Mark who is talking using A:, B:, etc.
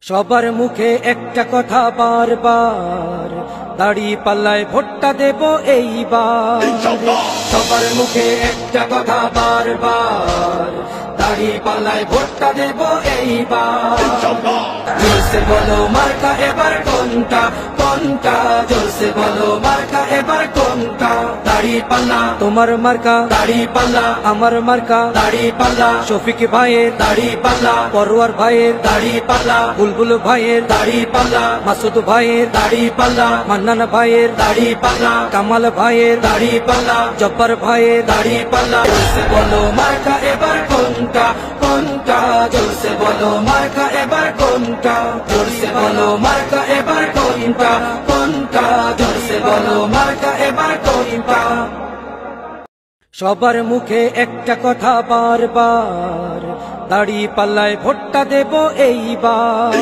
A: সবার মুখে একটা কথা বারবার, দাড়ি পাল্লায় ভোটটা দেব এইবার। সবার মুখে একটা কথা বারবার, দাড়ি পাল্লায় ভোটটা দেব এইবার। জোরসে বলো মার্কা এবার কোনটা, কোনটা জোরসে বলো মার্কা এবার কোনটা। দাড়ি পাল্লা তোমার মার্কা, দাড়ি পাল্লা আমার মার্কা, দাড়ি পাল্লা শফিক ভাইয়ের দাড়ি পাল্লা, পরোয়ার ভাইয়ের দাড়ি পাল্লা, বুলবুল ভাইয়ের দাড়ি পাল্লা, মাসুদ ভাইয়ের দাড়ি পাল্লা, মান্নান ভাইয়ের দাড়ি পাল্লা, কামাল ভাইয়ের দাড়ি পাল্লা, জব্বার ভাইয়ের দাড়ি পাল্লা। জোরসে বলো মার্কা এবার কোনটা, কোনটা জোরসে বলো মার্কা এবার কোনটা। জোরসে বলো মার্কা এবার কোনটা, কোনটা জোরসে বলো মার্কা এবার কোনটা। সবার মুখে একটা কথা বারবার, দাড়ি পাল্লায় ভোটটা দেব এইবার।